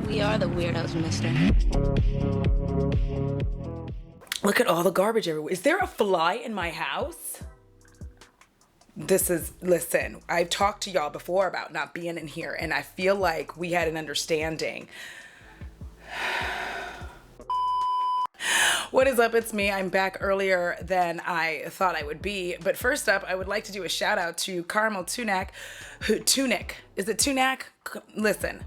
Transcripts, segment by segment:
We are the weirdos, mister. Look at all the garbage everywhere. Is there a fly in my house? Listen, I've talked to y'all before about not being in here, and I feel like we had an understanding. What is up? It's me. I'm back earlier than I thought I would be. But first up, I would like to do a shout out to Caramel Tunic. Is it Tunic? Listen,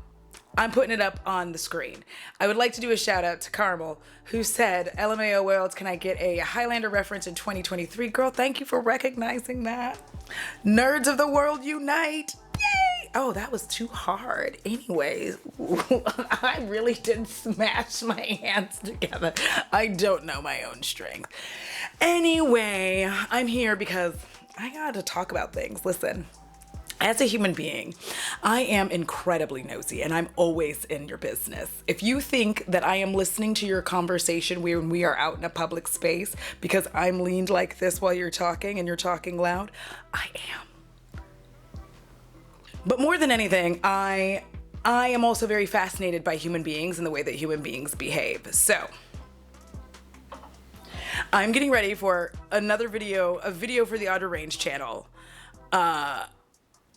I'm putting it up on the screen. I would like to do a shout out to Caramel, who said, LMAO world, can I get a Highlander reference in 2023? Girl, thank you for recognizing that. Nerds of the world unite. Yay! Oh, that was too hard. Anyways, I really did smash my hands together. I don't know my own strength. Anyway, I'm here because I gotta talk about things. Listen. As a human being, I am incredibly nosy and I'm always in your business. If you think that I am listening to your conversation when we are out in a public space because I'm leaned like this while you're talking and you're talking loud, I am. But more than anything, I am also very fascinated by human beings and the way that human beings behave. So I'm getting ready for another video, a video for the Outer Range channel.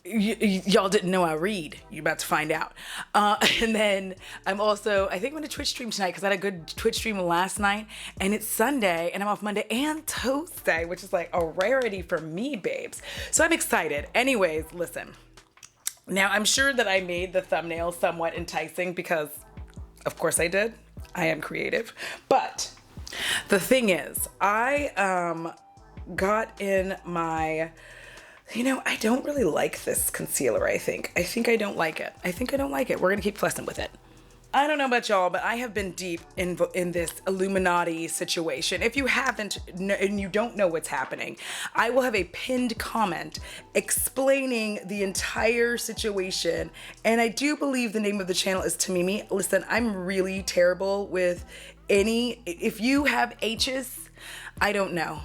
Y'all didn't know I read. You're about to find out. And then I think I'm going to Twitch stream tonight because I had a good Twitch stream last night. And it's Sunday and I'm off Monday and Tuesday, which is like a rarity for me, babes. So I'm excited. Anyways, listen. Now, I'm sure that I made the thumbnail somewhat enticing because, of course I did. I am creative. But the thing is, I got in my... I don't really like this concealer, I think. I don't like it. We're gonna keep fussing with it. I don't know about y'all, but I have been deep in this Illuminati situation. If you haven't and you don't know what's happening, I will have a pinned comment explaining the entire situation. And I do believe the name of the channel is Tamimi. Listen, I'm really terrible with if you have H's, I don't know.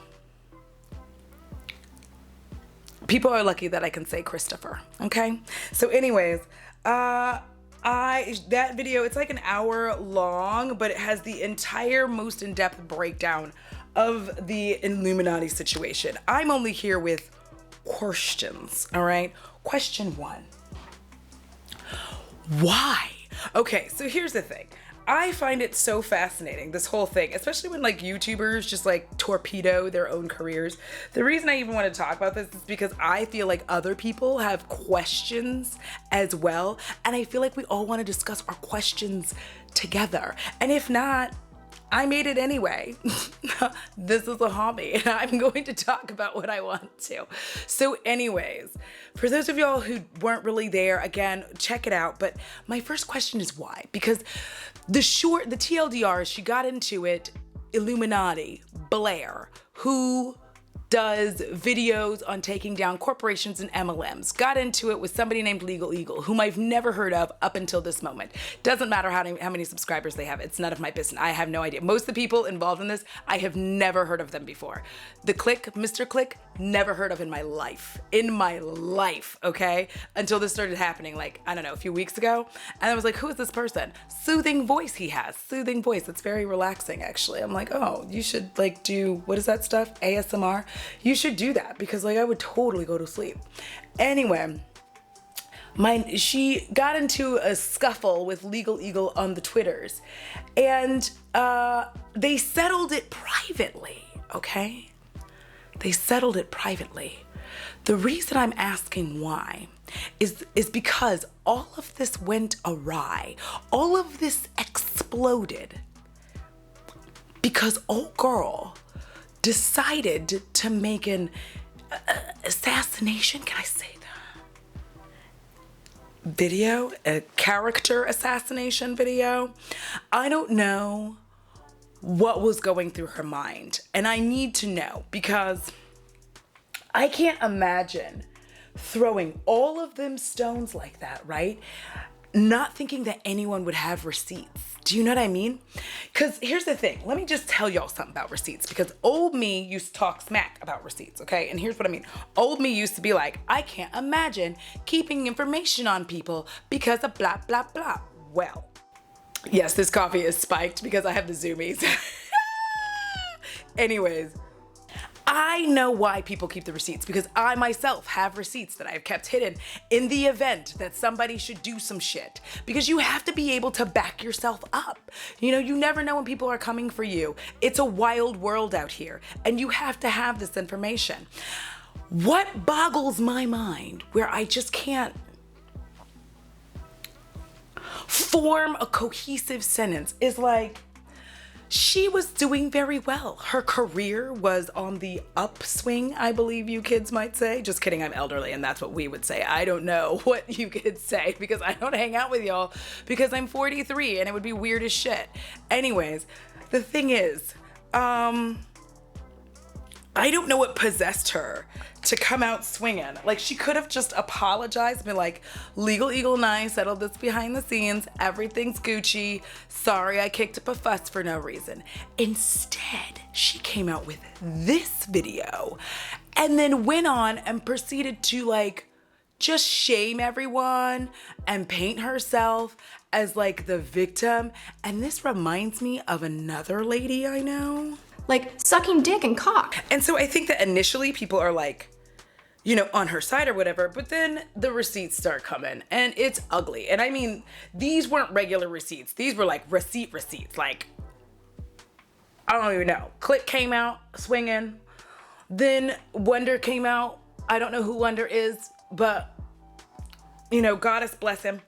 People are lucky that I can say Christopher, okay? So anyways, that video, it's like an hour long, but it has the entire most in-depth breakdown of the Illuminati situation. I'm only here with questions, all right? Question 1. Why? Okay, so here's the thing. I find it so fascinating, this whole thing, especially when like YouTubers just like torpedo their own careers. The reason I even want to talk about this is because I feel like other people have questions as well. And I feel like we all want to discuss our questions together. And if not, I made it anyway. This is a hobby and I'm going to talk about what I want to. So anyways, for those of y'all who weren't really there, again, check it out. But my first question is why? Because the TLDR, she got into it, Illuminati, Blair, who does videos on taking down corporations and MLMs. Got into it with somebody named Legal Eagle, whom I've never heard of up until this moment. Doesn't matter how many subscribers they have. It's none of my business. I have no idea. Most of the people involved in this, I have never heard of them before. The Click, Mr. Click, never heard of in my life. Okay? Until this started happening, like, I don't know, a few weeks ago. And I was like, who is this person? Soothing voice he has. Soothing voice. It's very relaxing, actually. I'm like, oh, you should like do, what is that stuff? ASMR? You should do that because like I would totally go to sleep. Anyway, she got into a scuffle with Legal Eagle on the Twitters and they settled it privately, okay? They settled it privately. The reason I'm asking why is because all of this went awry. All of this exploded because old girl decided to make an assassination, can I say that? Video, a character assassination video. I don't know what was going through her mind. And I need to know because I can't imagine throwing all of them stones like that, right? Not thinking that anyone would have receipts. Do you know what I mean? Because here's the thing. Let me just tell y'all something about receipts because old me used to talk smack about receipts, okay? And here's what I mean. Old me used to be like, I can't imagine keeping information on people because of blah, blah, blah. well. Yes, this coffee is spiked because I have the zoomies. Anyways, I know why people keep the receipts, because I myself have receipts that I've kept hidden in the event that somebody should do some shit. Because you have to be able to back yourself up. You know, you never know when people are coming for you. It's a wild world out here, and you have to have this information. What boggles my mind, where I just can't form a cohesive sentence, is like, she was doing very well. Her career was on the upswing, I believe you kids might say. Just kidding, I'm elderly and that's what we would say. I don't know what you kids say because I don't hang out with y'all because I'm 43 and it would be weird as shit. Anyways, the thing is, I don't know what possessed her to come out swinging. Like, she could have just apologized, been like, Legal Eagle and I settled this behind the scenes. Everything's Gucci. Sorry I kicked up a fuss for no reason. Instead, she came out with this video and then went on and proceeded to like just shame everyone and paint herself as like the victim. And this reminds me of another lady I know. Like sucking dick and cock. And so I think that initially people are like, you know, on her side or whatever, but then the receipts start coming and it's ugly. And I mean, these weren't regular receipts. These were like receipts. Like, I don't even know. Click came out swinging. Then Wonder came out. I don't know who Wonder is, but, you know, goddess bless him.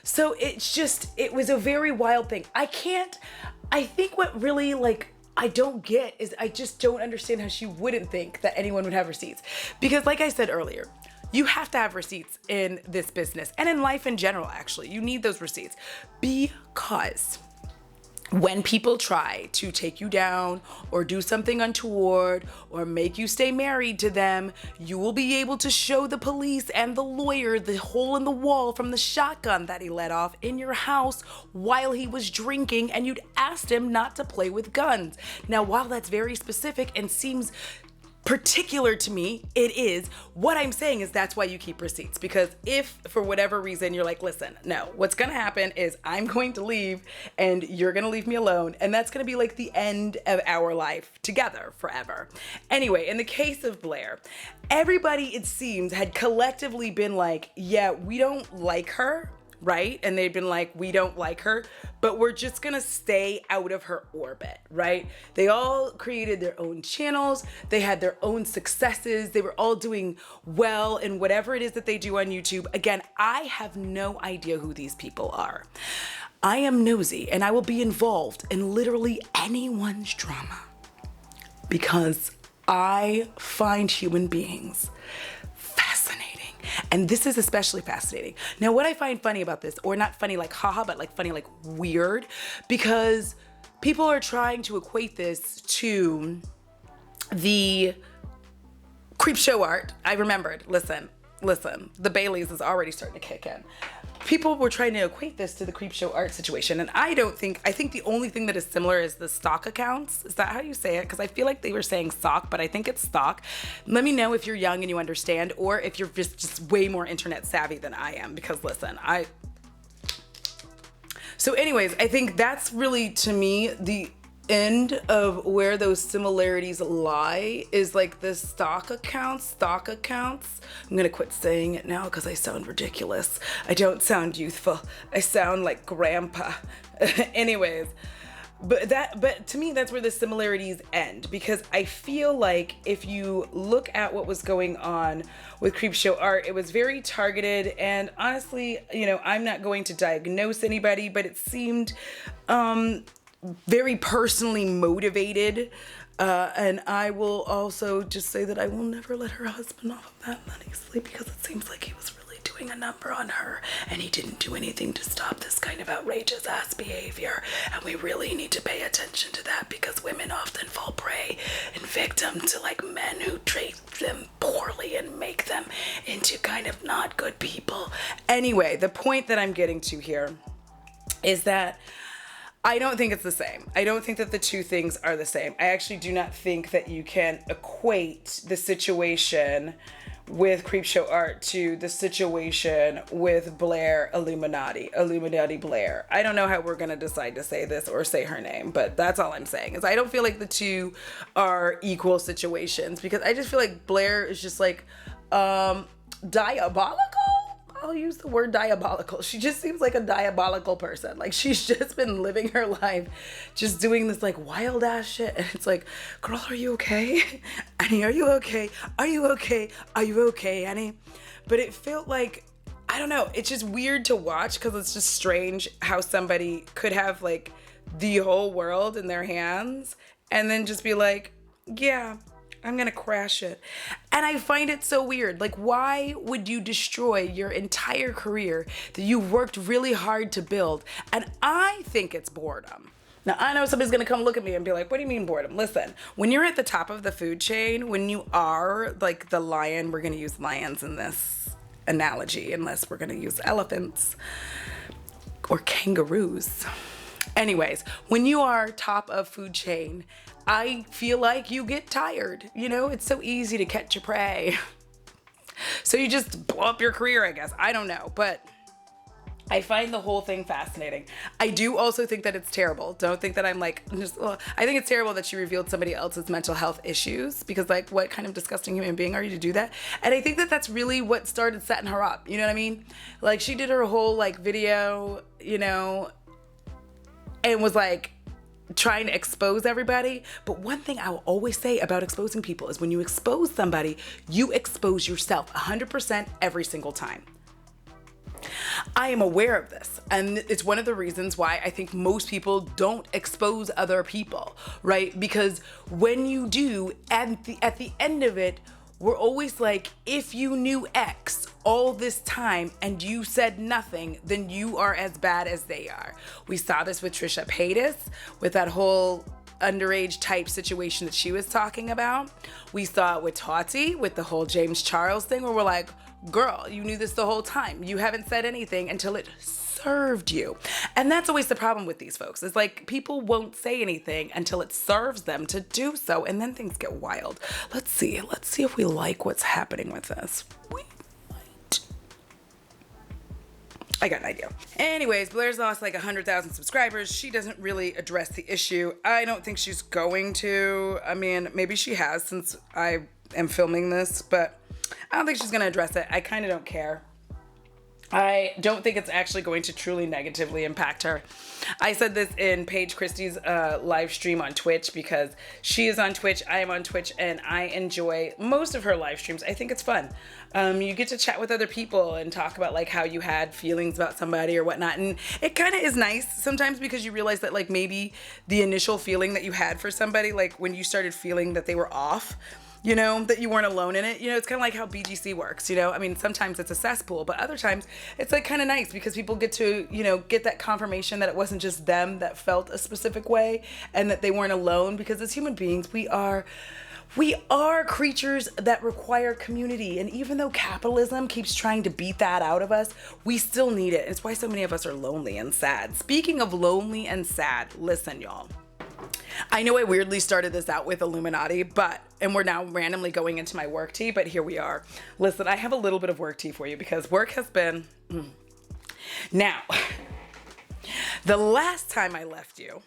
So it's just, it was a very wild thing. I think what really like, I don't get is I just don't understand how she wouldn't think that anyone would have receipts. Because like I said earlier, you have to have receipts in this business and in life in general, actually. You need those receipts because when people try to take you down or do something untoward or make you stay married to them, you will be able to show the police and the lawyer the hole in the wall from the shotgun that he let off in your house while he was drinking, and you'd asked him not to play with guns. Now, while that's very specific and seems particular to me, it is. What I'm saying is that's why you keep receipts, because if for whatever reason you're like, listen, no, what's gonna happen is I'm going to leave and you're gonna leave me alone, and that's gonna be like the end of our life together forever. Anyway, in the case of Blair, everybody, it seems, had collectively been like, yeah, we don't like her, right? And they've been like, we don't like her, but we're just gonna stay out of her orbit, right? They all created their own channels. They had their own successes. They were all doing well in whatever it is that they do on YouTube. Again, I have no idea who these people are. I am nosy and I will be involved in literally anyone's drama because I find human beings fascinating. And this is especially fascinating. Now, what I find funny about this, or not funny like haha, but like funny like weird, because people are trying to equate this to the creep show art. I remembered, listen, the Baileys is already starting to kick in. People were trying to equate this to the creep show art situation, and I think the only thing that is similar is the stock accounts. Is that how you say it? Because I feel like they were saying sock, but I think it's stock. Let me know if you're young and you understand, or if you're just way more internet savvy than I am, because listen, So anyways, I think that's really, to me, the end of where those similarities lie is like the stock accounts. I'm gonna quit saying it now because I sound ridiculous. I don't sound youthful. I sound like grandpa. Anyways, but to me, that's where the similarities end, because I feel like if you look at what was going on with Creepshow Art, it was very targeted, and honestly, you know, I'm not going to diagnose anybody, but it seemed very personally motivated, and I will also just say that I will never let her husband off of that money sleep, because it seems like he was really doing a number on her and he didn't do anything to stop this kind of outrageous ass behavior. And we really need to pay attention to that, because women often fall prey and victim to like men who treat them poorly and make them into kind of not good people. Anyway, the point that I'm getting to here is that I don't think it's the same. I don't think that the two things are the same. I actually do not think that you can equate the situation with Creepshow Art to the situation with Blair Illuminati Blair. I don't know how we're gonna decide to say this or say her name, but that's all I'm saying is I don't feel like the two are equal situations because I just feel like Blair is just like diabolical. I'll use the word diabolical. She just seems like a diabolical person. Like she's just been living her life just doing this like wild ass shit. And it's like, girl, are you okay? Annie, are you okay? Are you okay? Are you okay, Annie? But it felt like, I don't know, it's just weird to watch because it's just strange how somebody could have like the whole world in their hands and then just be like, yeah, I'm gonna crash it. And I find it so weird. Like, why would you destroy your entire career that you worked really hard to build? And I think it's boredom. Now, I know somebody's gonna come look at me and be like, what do you mean boredom? Listen, when you're at the top of the food chain, when you are like the lion, we're gonna use lions in this analogy, unless we're gonna use elephants or kangaroos. Anyways, when you are top of food chain, I feel like you get tired. You know, it's so easy to catch your prey. So you just blow up your career, I guess. I don't know, but I find the whole thing fascinating. I do also think that it's terrible. Don't think that I'm like, I think it's terrible that she revealed somebody else's mental health issues because like what kind of disgusting human being are you to do that? And I think that that's really what started setting her up. You know what I mean? Like she did her whole like video, you know, and was like, trying to expose everybody. But one thing I will always say about exposing people is when you expose somebody, you expose yourself 100% every single time. I am aware of this, and it's one of the reasons why I think most people don't expose other people, right? Because when you do, at the end of it, we're always like, if you knew X all this time and you said nothing, then you are as bad as they are. We saw this with Trisha Paytas, with that whole underage type situation that she was talking about. We saw it with Tati, with the whole James Charles thing, where we're like, girl, you knew this the whole time. You haven't said anything until it served you. And that's always the problem with these folks. It's like people won't say anything until it serves them to do so, and then things get wild. Let's see if we like what's happening with this. We might. I got an idea. Anyways, Blair's lost like 100,000 subscribers. She doesn't really address the issue. I don't think she's going to. I mean, maybe she has since I am filming this, but I don't think she's gonna address it. I kind of don't care. I don't think it's actually going to truly negatively impact her. I said this in Paige Christie's live stream on Twitch because she is on Twitch, I am on Twitch, and I enjoy most of her live streams. I think it's fun. You get to chat with other people and talk about like how you had feelings about somebody or whatnot. And it kind of is nice sometimes because you realize that like maybe the initial feeling that you had for somebody, like when you started feeling that they were off, you know, that you weren't alone in it. You know, it's kind of like how BGC works, you know? I mean, sometimes it's a cesspool, but other times it's like kind of nice because people get to, you know, get that confirmation that it wasn't just them that felt a specific way and that they weren't alone, because as human beings, we are creatures that require community. And even though capitalism keeps trying to beat that out of us, we still need it. It's why so many of us are lonely and sad. Speaking of lonely and sad, listen, y'all. I know I weirdly started this out with Illuminati, and we're now randomly going into my work tea, but here we are. Listen, I have a little bit of work tea for you because work has been... Now, the last time I left you,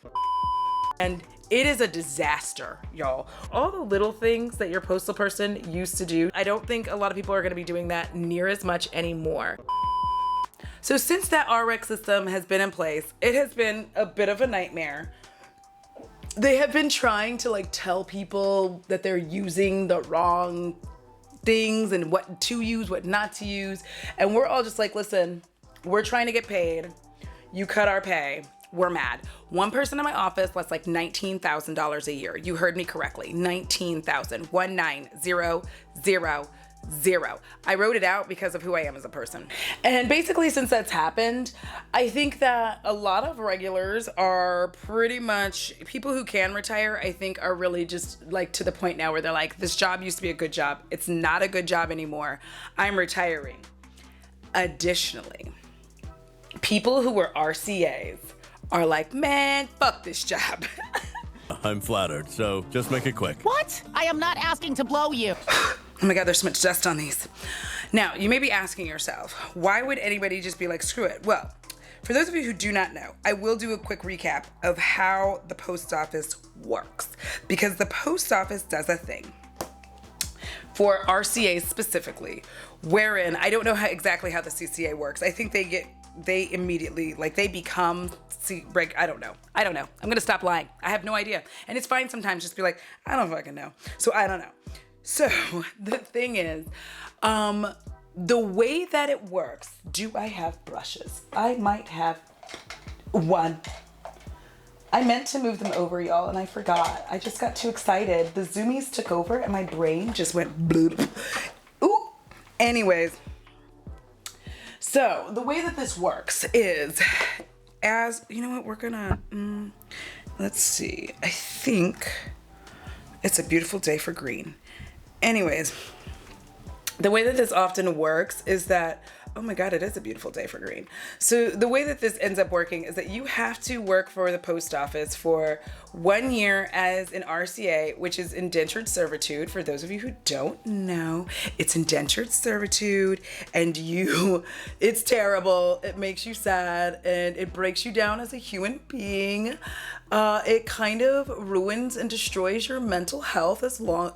and it is a disaster, y'all. All the little things that your postal person used to do, I don't think a lot of people are gonna be doing that near as much anymore. So since that RX system has been in place, it has been a bit of a nightmare. They have been trying to like tell people that they're using the wrong things and what to use, what not to use. And we're all just like, listen, we're trying to get paid. You cut our pay. We're mad. One person in my office lost like $19,000 a year. You heard me correctly. 19,000. 19,000. I wrote it out because of who I am as a person. And basically, since that's happened, I think that a lot of regulars are pretty much people who can retire. I think are really just like to the point now where they're like, this job used to be a good job. It's not a good job anymore. I'm retiring. Additionally, people who were RCAs are like, man, fuck this job. I'm flattered, so just make it quick. What? I am not asking to blow you. Oh my God, there's so much dust on these. Now, you may be asking yourself, why would anybody just be like, screw it? Well, for those of you who do not know, I will do a quick recap of how the post office works, because the post office does a thing for RCAs specifically, wherein I don't know exactly how the CCA works. I think they immediately, like, they become I don't know. I'm gonna stop lying. I have no idea. And it's fine sometimes just be like, I don't fucking know. So I don't know. So the thing is, the way that it works, do I have brushes? I might have one. I meant to move them over, y'all, and I forgot. I just got too excited. The zoomies took over and my brain just went bloop. Ooh. Anyways, so the way that this works is, as you know what, we're gonna let's see, I think it's a beautiful day for green. Anyways, the way that this often works is that, oh my God, it is a beautiful day for green. So the way that this ends up working is that you have to work for the post office for 1 year as an RCA, which is indentured servitude. For those of you who don't know, it's indentured servitude, and it's terrible. It makes you sad and it breaks you down as a human being. It kind of ruins and destroys your mental health as well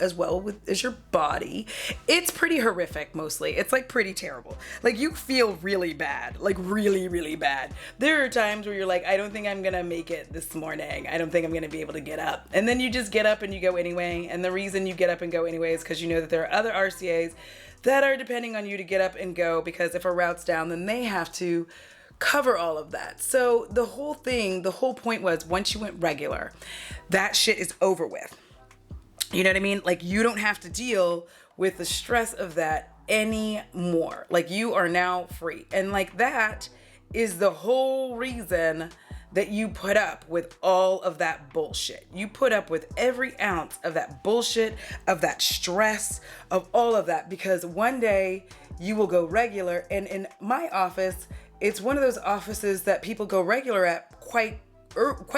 as your body. It's pretty horrific mostly. It's like pretty terrible. Like you feel really bad, like really, really bad. There are times where you're like, I don't think I'm gonna make it this morning. I don't think I'm gonna be able to get up. And then you just get up and you go anyway. And the reason you get up and go anyway is because you know that there are other RCAs that are depending on you to get up and go, because if a route's down, then they have to cover all of that. So the whole point was, once you went regular, that shit is over with. You know what I mean? Like, you don't have to deal with the stress of that anymore. Like, you are now free. And like, that is the whole reason that you put up with all of that bullshit. You put up with every ounce of that bullshit, of that stress, of all of that, because one day you will go regular. And in my office, it's one of those offices that people go regular at quite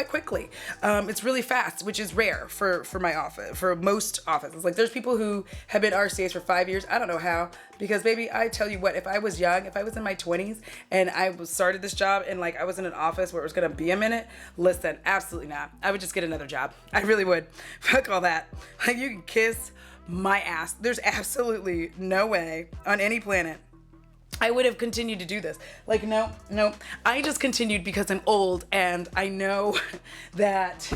quickly. It's really fast, which is rare for my office, for most offices. Like, there's people who have been RCAs for 5 years. I don't know how, because baby, I tell you what, if I was young, if I was in my 20s and I started this job and like I was in an office where it was gonna be a minute, listen, absolutely not. I would just get another job. I really would. Fuck all that. Like, you can kiss my ass. There's absolutely no way on any planet I would have continued to do this. Like, no. I just continued because I'm old and I know that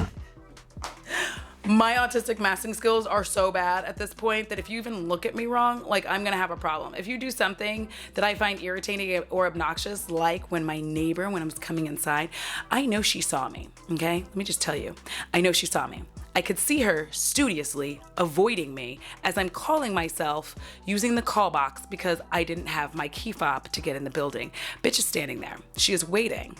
my autistic masking skills are so bad at this point that if you even look at me wrong, like, I'm gonna have a problem. If you do something that I find irritating or obnoxious, like when my neighbor, when I was coming inside, I know she saw me, okay? Let me just tell you, I know she saw me. I could see her studiously avoiding me as I'm calling myself using the call box because I didn't have my key fob to get in the building. Bitch is standing there. She is waiting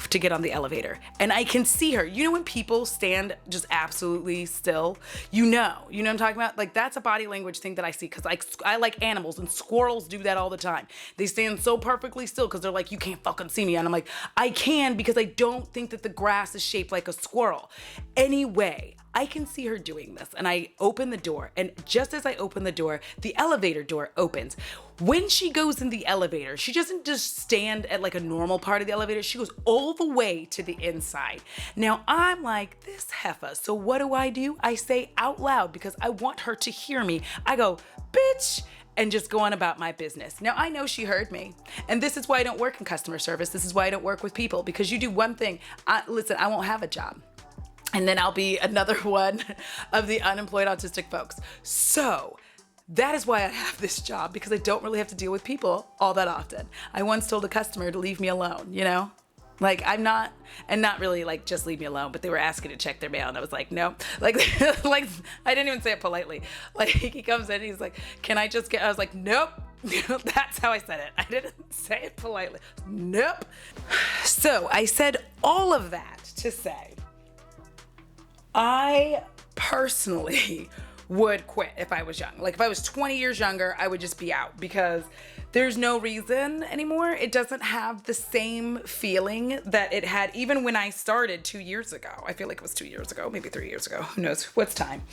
to get on the elevator. And I can see her. You know when people stand just absolutely still? You know what I'm talking about? Like, that's a body language thing that I see, because I like animals, and squirrels do that all the time. They stand so perfectly still because they're like, you can't fucking see me. And I'm like, I can, because I don't think that the grass is shaped like a squirrel. Anyway, I can see her doing this, and I open the door, and just as I open the door, the elevator door opens. When she goes in the elevator, she doesn't just stand at like a normal part of the elevator, she goes all the way to the inside. Now I'm like, this heifer. So what do? I say out loud, because I want her to hear me. I go, bitch, and just go on about my business. Now I know she heard me, and this is why I don't work in customer service. This is why I don't work with people, because you do one thing. Listen, I won't have a job. And then I'll be another one of the unemployed autistic folks. So that is why I have this job, because I don't really have to deal with people all that often. I once told a customer to leave me alone, you know? Like, I'm not, and not really like just leave me alone, but they were asking to check their mail, and I was like, no. Like, like I didn't even say it politely. Like, he comes in and he's like, can I just get, I was like, nope. That's how I said it. I didn't say it politely. Nope. So I said all of that to say, I personally would quit if I was young. Like, if I was 20 years younger, I would just be out, because there's no reason anymore. It doesn't have the same feeling that it had even when I started 2 years ago. I feel like it was 2 years ago, maybe 3 years ago. Who knows? What's time?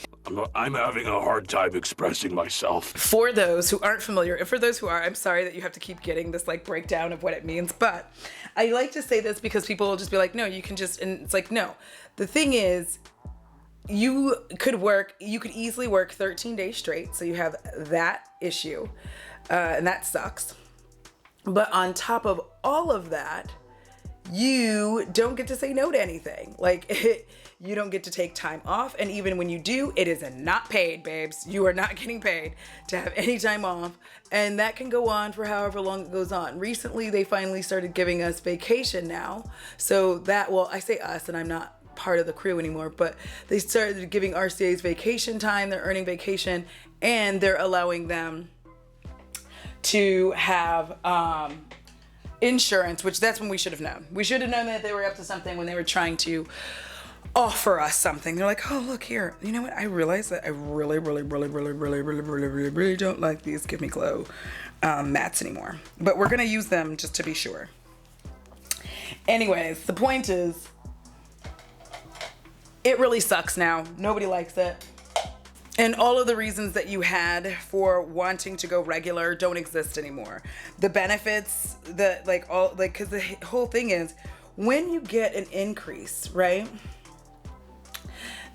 I'm having a hard time expressing myself. For those who aren't familiar, and for those who are, I'm sorry that you have to keep getting this like breakdown of what it means, but I like to say this because people will just be like, no, you can just, and it's like, no. The thing is, you could easily work 13 days straight, so you have that issue, and that sucks. But on top of all of that, you don't get to say no to anything. Like, you don't get to take time off. And even when you do, it is not paid, babes. You are not getting paid to have any time off. And that can go on for however long it goes on. Recently, they finally started giving us vacation now. So that, well, I say us, and I'm not part of the crew anymore, but they started giving RCAs vacation time. They're earning vacation, and they're allowing them to have insurance, which that's when we should have known. We should have known that they were up to something when they were trying to offer us something. They're like, oh, look here. You know what? I realize that I really don't like these Give Me Glow mats anymore. But we're going to use them just to be sure. Anyways, the point is, it really sucks now. Nobody likes it. And all of the reasons that you had for wanting to go regular don't exist anymore. The benefits that because the whole thing is when you get an increase, right?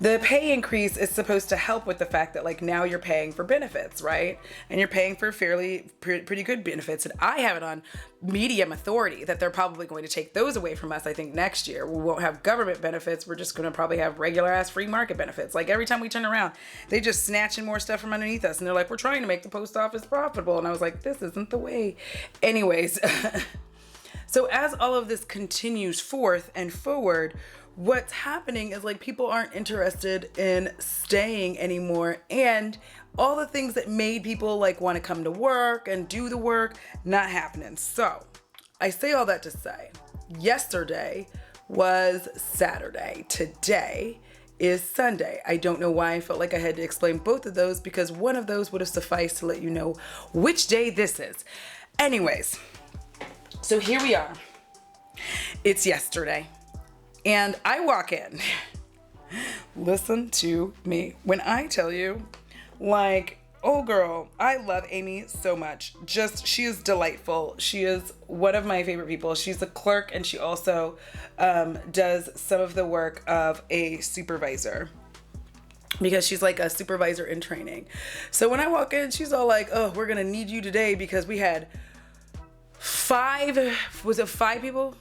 The pay increase is supposed to help with the fact that like now you're paying for benefits, right? And you're paying for pretty good benefits. And I have it on medium authority that they're probably going to take those away from us. I think next year we won't have government benefits. We're just going to probably have regular ass free market benefits. Like every time we turn around, they just snatching more stuff from underneath us. And they're like, we're trying to make the post office profitable. And I was like, this isn't the way. Anyways, so as all of this continues forth and forward, what's happening is like people aren't interested in staying anymore, and all the things that made people like want to come to work and do the work, not happening. So I say all that to say, yesterday was Saturday. Today is Sunday. I don't know why I felt like I had to explain both of those, because one of those would have sufficed to let you know which day this is. Anyways, so here we are. It's yesterday. And I walk in. Listen to me when I tell you, like, oh girl, I love Amy so much. She is delightful. She is one of my favorite people. She's a clerk, and she also does some of the work of a supervisor, because she's like a supervisor in training. So when I walk in, she's all like, oh, we're gonna need you today because we had five people?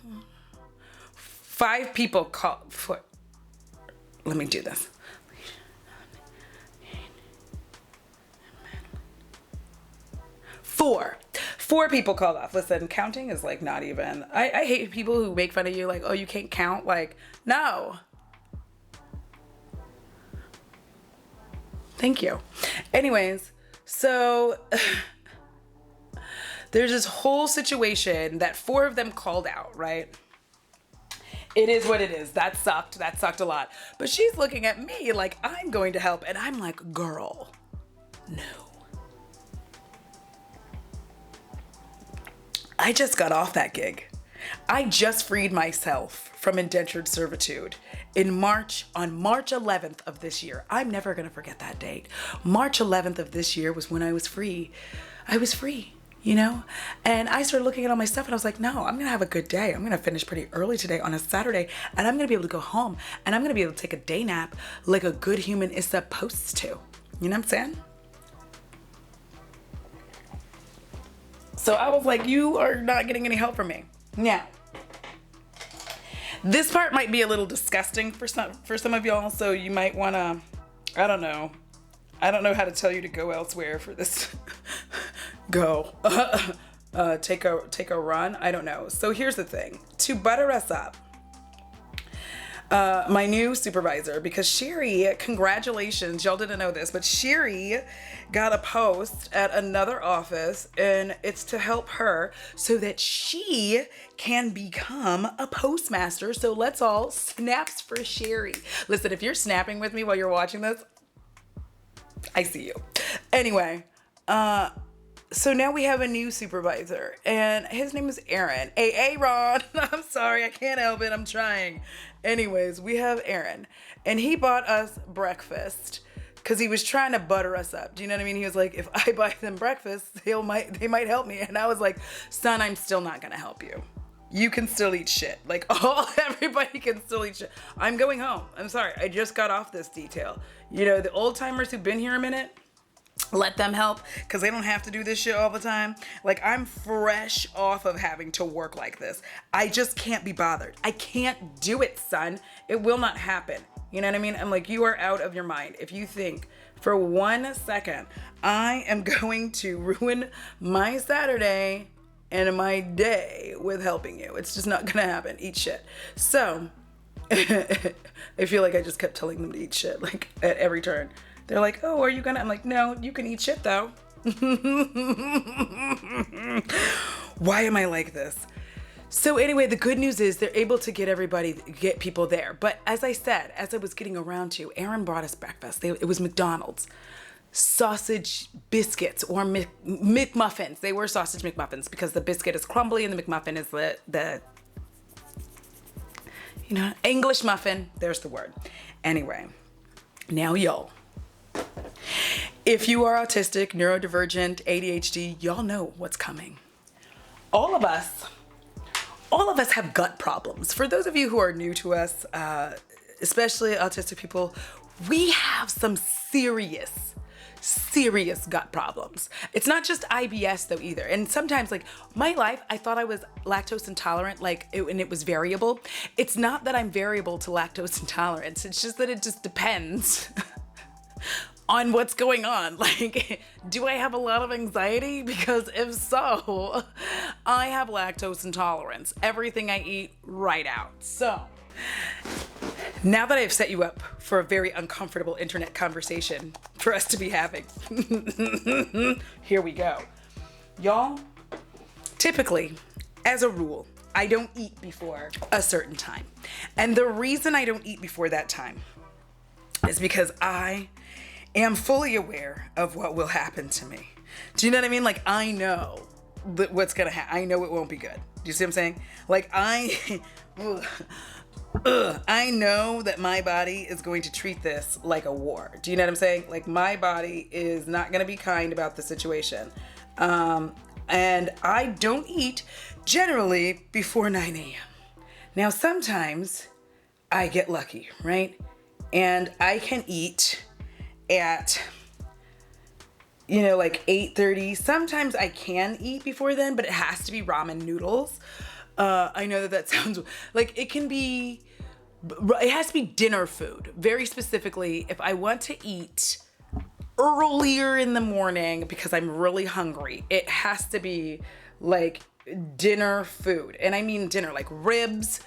5 people called for, let me do this. 4 people called off. Listen, counting is like not even, I hate people who make fun of you like, oh, you can't count. Like, no. Thank you. Anyways, so there's this whole situation that 4 of them called out, right? It is what it is. That sucked. That sucked a lot. But she's looking at me like I'm going to help. And I'm like, girl, no. I just got off that gig. I just freed myself from indentured servitude in March, on March 11th of this year. I'm never going to forget that date. March 11th of this year was when I was free. I was free. You know, and I started looking at all my stuff, and I was like, no, I'm going to have a good day. I'm going to finish pretty early today on a Saturday, and I'm going to be able to go home, and I'm going to be able to take a day nap like a good human is supposed to. You know what I'm saying? So I was like, you are not getting any help from me. Now, this part might be a little disgusting for some of y'all, so you might want to, I don't know how to tell you to go elsewhere for this. Go. Take a run. I don't know. So here's the thing. To butter us up, my new supervisor, because Sherry, congratulations, y'all didn't know this, but Sherry got a post at another office, and it's to help her so that she can become a postmaster. So let's all snaps for Sherry. Listen, if you're snapping with me while you're watching this, I see you. Anyway, so now we have a new supervisor, and his name is Aaron. Hey, Ron. I'm sorry, I can't help it. I'm trying. Anyways, we have Aaron, and he bought us breakfast because he was trying to butter us up. Do you know what I mean? He was like, if I buy them breakfast, they might help me. And I was like, son, I'm still not gonna help you. You can still eat shit. Like, everybody can still eat shit. I'm going home. I'm sorry. I just got off this detail. You know, the old timers who've been here a minute, let them help, because they don't have to do this shit all the time. Like, I'm fresh off of having to work like this. I just can't be bothered. I can't do it, son. It will not happen. You know what I mean? I'm like, you are out of your mind if you think for 1 second I am going to ruin my Saturday and my day with helping you. It's just not gonna happen. Eat shit. So I feel like I just kept telling them to eat shit, like, at every turn. They're like, oh, are you gonna? I'm like, no, you can eat shit though. Why am I like this? So anyway, the good news is they're able to get people there. But as I said, as I was getting around to, Aaron brought us breakfast. It was McDonald's. Sausage biscuits or McMuffins. They were sausage McMuffins because the biscuit is crumbly and the McMuffin is the English muffin. There's the word. Anyway, now y'all, if you are autistic, neurodivergent, ADHD, y'all know what's coming. All of us have gut problems. For those of you who are new to us, especially autistic people, we have some serious gut problems. It's not just IBS though either. And sometimes, like, my life, I thought I was lactose intolerant, and it was variable. It's not that I'm variable to lactose intolerance. It's just that it just depends on what's going on. Like, do I have a lot of anxiety? Because if so, I have lactose intolerance. Everything I eat right out. So now that I've set you up for a very uncomfortable internet conversation for us to be having, here we go. Y'all, typically, as a rule, I don't eat before a certain time. And the reason I don't eat before that time is because I am fully aware of what will happen to me. Do you know what I mean? Like, I know what's gonna happen. I know it won't be good. Do you see what I'm saying? Like, I know that my body is going to treat this like a war. Do you know what I'm saying? Like, my body is not gonna be kind about the situation. And I don't eat generally before 9 a.m. Now, sometimes I get lucky, right? And I can eat at, like 8:30. Sometimes I can eat before then, but it has to be ramen noodles. I know that sounds like it has to be dinner food. Very specifically, if I want to eat earlier in the morning because I'm really hungry, it has to be like dinner food. And I mean dinner, like ribs,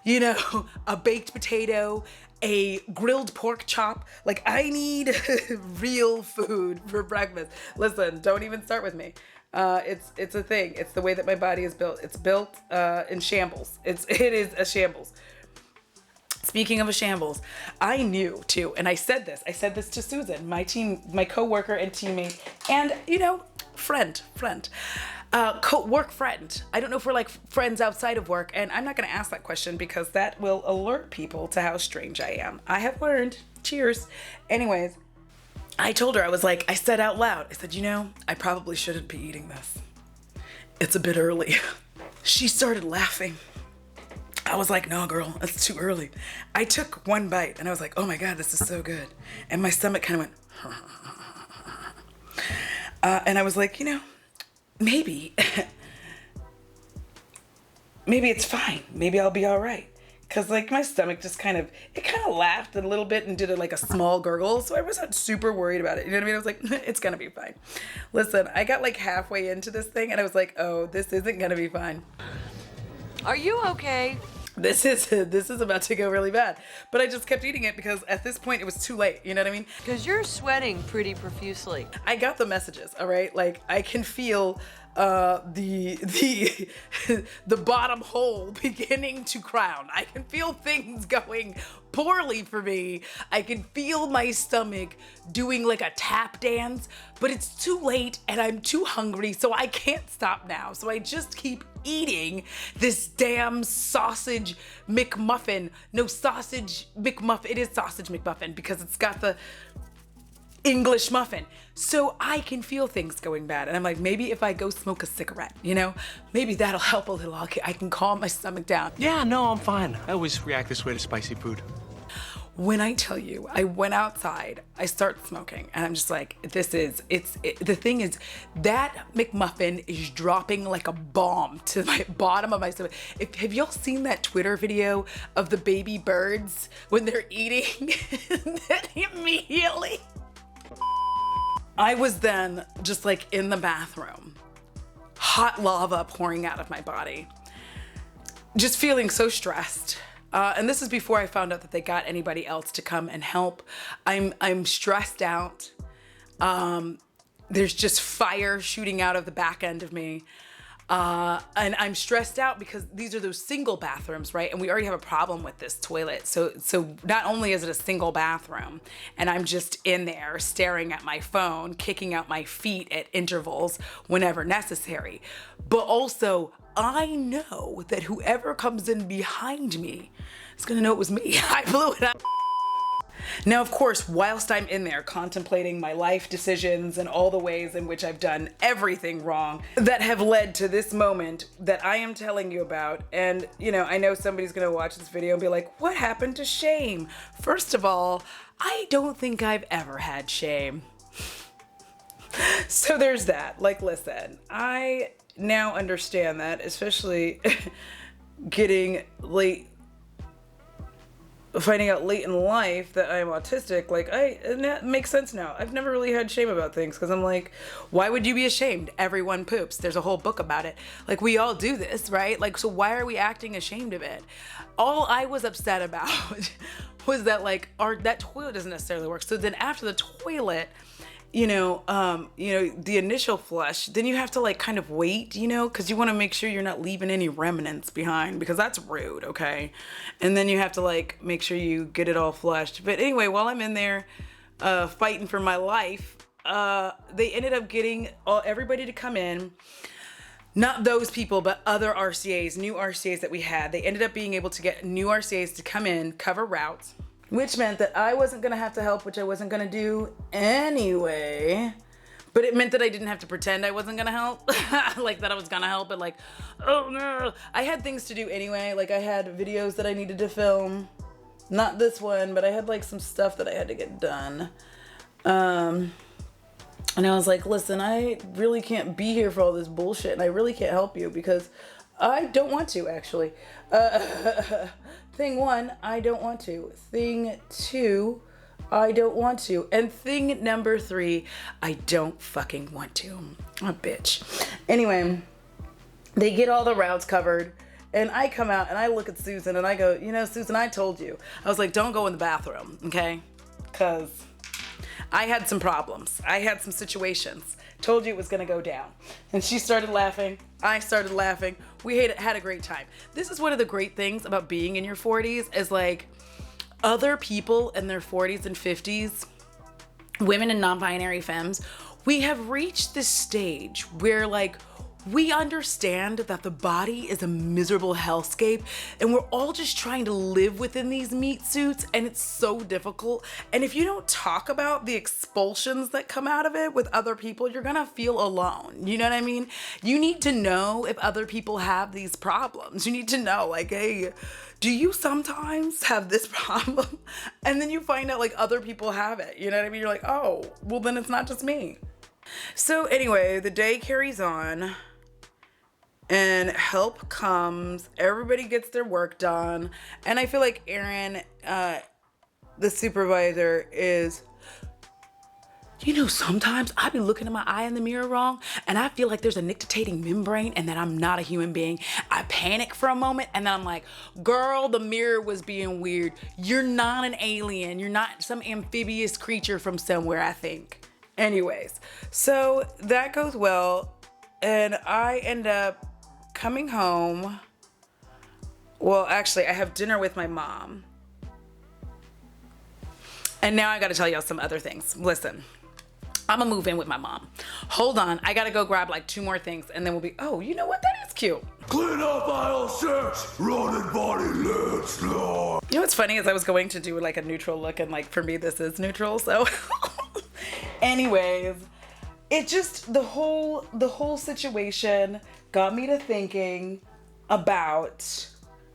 a baked potato, a grilled pork chop. Like, I need real food for breakfast. Listen, don't even start with me. It's a thing. It's the way that my body is built. It's built in shambles. It is a shambles. Speaking of a shambles, I knew too, and I said this to Susan, my coworker and teammate, and friend, work friend. I don't know if we're like friends outside of work, and I'm not gonna ask that question because that will alert people to how strange I am. I have learned. Cheers. Anyways, I told her, I said out loud, I said, I probably shouldn't be eating this. It's a bit early. She started laughing. I was like, no, girl, it's too early. I took one bite and I was like, oh my God, this is so good. And my stomach kind of went, and I was like, maybe it's fine. Maybe I'll be all right. Cause like my stomach just kind of laughed a little bit and did a small gurgle. So I wasn't super worried about it. You know what I mean? I was like, it's gonna be fine. Listen, I got like halfway into this thing and I was like, oh, this isn't gonna be fine. Are you okay? This is about to go really bad. But I just kept eating it because at this point it was too late. You know what I mean? Because you're sweating pretty profusely. I got the messages, all right? Like, I can feel the bottom hole beginning to crown. I can feel things going poorly for me. I can feel my stomach doing like a tap dance, but it's too late and I'm too hungry, so I can't stop now. So I just keep eating this damn sausage McMuffin. No, sausage McMuffin. It is sausage McMuffin because it's got the English muffin. So I can feel things going bad. And I'm like, maybe if I go smoke a cigarette, you know, maybe that'll help a little. I can calm my stomach down. Yeah, no, I'm fine. I always react this way to spicy food. When I tell you, I went outside, I start smoking, and I'm just like, the thing is, that McMuffin is dropping like a bomb to my bottom of my stomach. Have y'all seen that Twitter video of the baby birds when they're eating? Then immediately, I was then just like in the bathroom, hot lava pouring out of my body, just feeling so stressed. And this is before I found out that they got anybody else to come and help. I'm stressed out. There's just fire shooting out of the back end of me. And I'm stressed out because these are those single bathrooms, right? And we already have a problem with this toilet. So not only is it a single bathroom and I'm just in there staring at my phone, kicking out my feet at intervals whenever necessary, but also I know that whoever comes in behind me is gonna know it was me. I blew it up. Now, of course, whilst I'm in there contemplating my life decisions and all the ways in which I've done everything wrong that have led to this moment that I am telling you about, and you know, I know somebody's gonna watch this video and be like, what happened to shame? First of all, I don't think I've ever had shame. So there's that. Like, listen, I now understand that, especially getting late, finding out late in life that I'm autistic, like, that makes sense now. I've never really had shame about things because I'm like, why would you be ashamed? Everyone poops. There's a whole book about it. Like, we all do this, right? Like, so why are we acting ashamed of it? All I was upset about was that, like, that toilet doesn't necessarily work. So then after the toilet, the initial flush, then you have to like kind of wait, because you want to make sure you're not leaving any remnants behind, because that's rude, okay? And then you have to like make sure you get it all flushed. But anyway, while I'm in there fighting for my life, they ended up getting everybody to come in. Not those people, but other RCAs, new RCAs that we had. They ended up being able to get new RCAs to come in, cover routes, which meant that I wasn't gonna have to help, which I wasn't gonna do anyway. But it meant that I didn't have to pretend I wasn't gonna help. Like that I was gonna help, but like, oh no. I had things to do anyway. Like I had videos that I needed to film. Not this one, but I had like some stuff that I had to get done. And I was like, listen, I really can't be here for all this bullshit, and I really can't help you because I don't want to, actually. Thing one, I don't want to. Thing two, I don't want to. And thing number three, I don't fucking want to. I'm a bitch. Anyway, they get all the routes covered, and I come out and I look at Susan and I go, Susan, I told you. I was like, don't go in the bathroom, okay? Because I had some problems. I had some situations. Told you it was gonna go down. And she started laughing. I started laughing. We had a great time. This is one of the great things about being in your 40s is like other people in their 40s and 50s, women and non-binary femmes, we have reached this stage where like we understand that the body is a miserable hellscape and we're all just trying to live within these meat suits, and it's so difficult. And if you don't talk about the expulsions that come out of it with other people, you're gonna feel alone. You know what I mean? You need to know if other people have these problems. You need to know like, hey, do you sometimes have this problem? And then you find out like other people have it. You know what I mean? You're like, oh, well then it's not just me. So anyway, the day carries on. And help comes, everybody gets their work done. And I feel like Erin, the supervisor, is, sometimes I be looking at my eye in the mirror wrong and I feel like there's a nictitating membrane and that I'm not a human being. I panic for a moment and then I'm like, girl, the mirror was being weird. You're not an alien. You're not some amphibious creature from somewhere, I think. Anyways, so that goes well. And I end up coming home. Well, actually, I have dinner with my mom. And now I gotta tell y'all some other things. Listen, I'm gonna move in with my mom. Hold on, I gotta go grab like 2 more things and then we'll be, oh, you know what? That is cute. Clean up aisle 6, running body, let's go. You know what's funny is I was going to do like a neutral look and like for me this is neutral, so Anyways, it just, the whole situation got me to thinking about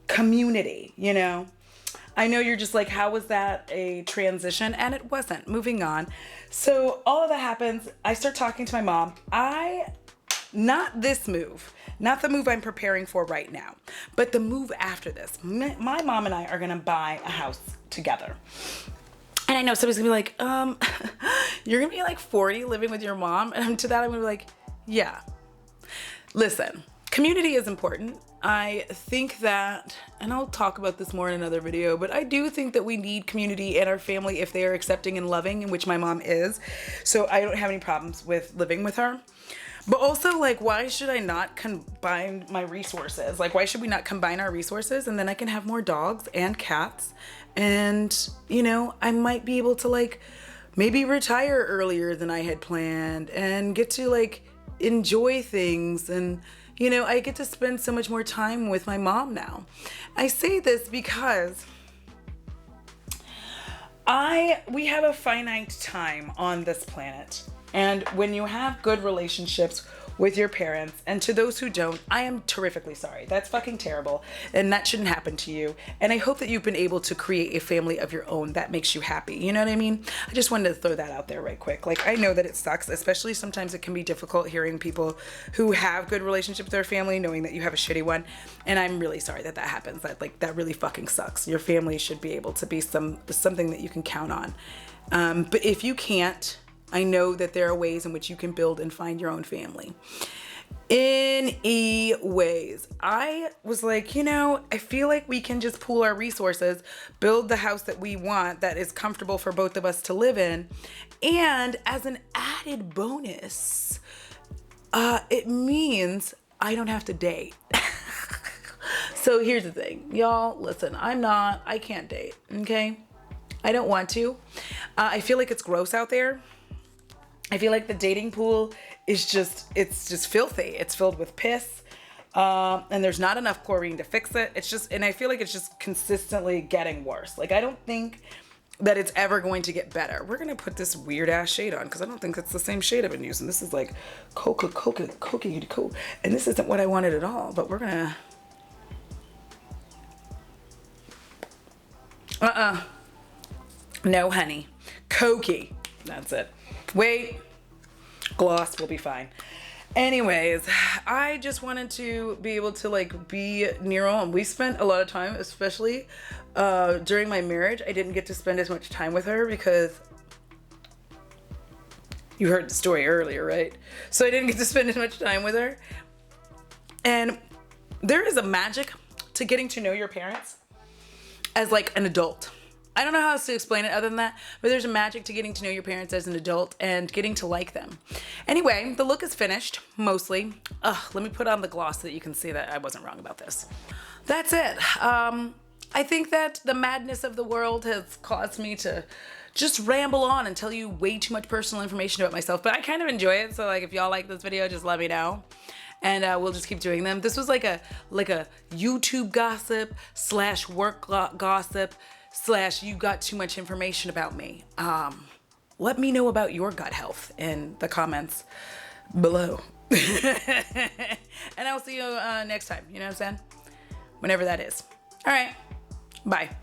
community, you know? I know you're just like, how was that a transition? And it wasn't. Moving on. So all of that happens. I start talking to my mom. Not this move, not the move I'm preparing for right now, but the move after this. My mom and I are gonna buy a house together. And I know somebody's gonna be like, you're gonna be like 40 living with your mom? And to that I'm gonna be like, yeah. Listen, community is important. I think that, and I'll talk about this more in another video, but I do think that we need community in our family if they are accepting and loving, in which my mom is. So I don't have any problems with living with her. But also, like, why should I not combine my resources? Like, why should we not combine our resources and then I can have more dogs and cats? And, you know, I might be able to, like, maybe retire earlier than I had planned and get to, like, enjoy things. And, you know, I get to spend so much more time with my mom now. I say this because we have a finite time on this planet. And when you have good relationships with your parents, and to those who don't, I am terrifically sorry. That's fucking terrible, and that shouldn't happen to you. And I hope that you've been able to create a family of your own that makes you happy. You know what I mean? I just wanted to throw that out there right quick. Like, I know that it sucks, especially sometimes it can be difficult hearing people who have good relationships with their family knowing that you have a shitty one. And I'm really sorry that that happens. That really fucking sucks. Your family should be able to be something that you can count on. But if you can't, I know that there are ways in which you can build and find your own family. Ways. I was like, you know, I feel like we can just pool our resources, build the house that we want that is comfortable for both of us to live in. And as an added bonus, it means I don't have to date. So here's the thing, y'all, listen, I can't date, okay? I don't want to. I feel like it's gross out there. I feel like the dating pool is it's just filthy. It's filled with piss. And there's not enough chlorine to fix it. And I feel like it's just consistently getting worse. Like, I don't think that it's ever going to get better. We're gonna put this weird ass shade on because I don't think it's the same shade I've been using. This is like coca, and this isn't what I wanted at all, but we're gonna, no honey, cokey, that's it. Wait, gloss will be fine. Anyways, I just wanted to be able to like be near home. We spent a lot of time, especially during my marriage. I didn't get to spend as much time with her because you heard the story earlier, right? So I didn't get to spend as much time with her. And there is a magic to getting to know your parents as like an adult. I don't know how else to explain it other than that, but there's a magic to getting to know your parents as an adult and getting to like them. Anyway, the look is finished, mostly. Let me put on the gloss so that you can see that I wasn't wrong about this. That's it. I think that the madness of the world has caused me to just ramble on and tell you way too much personal information about myself, but I kind of enjoy it. So like, if y'all like this video, just let me know. And we'll just keep doing them. This was like a YouTube gossip / work gossip / you got too much information about me. Let me know about your gut health in the comments below. And I'll see you next time. You know what I'm saying? Whenever that is. All right. Bye.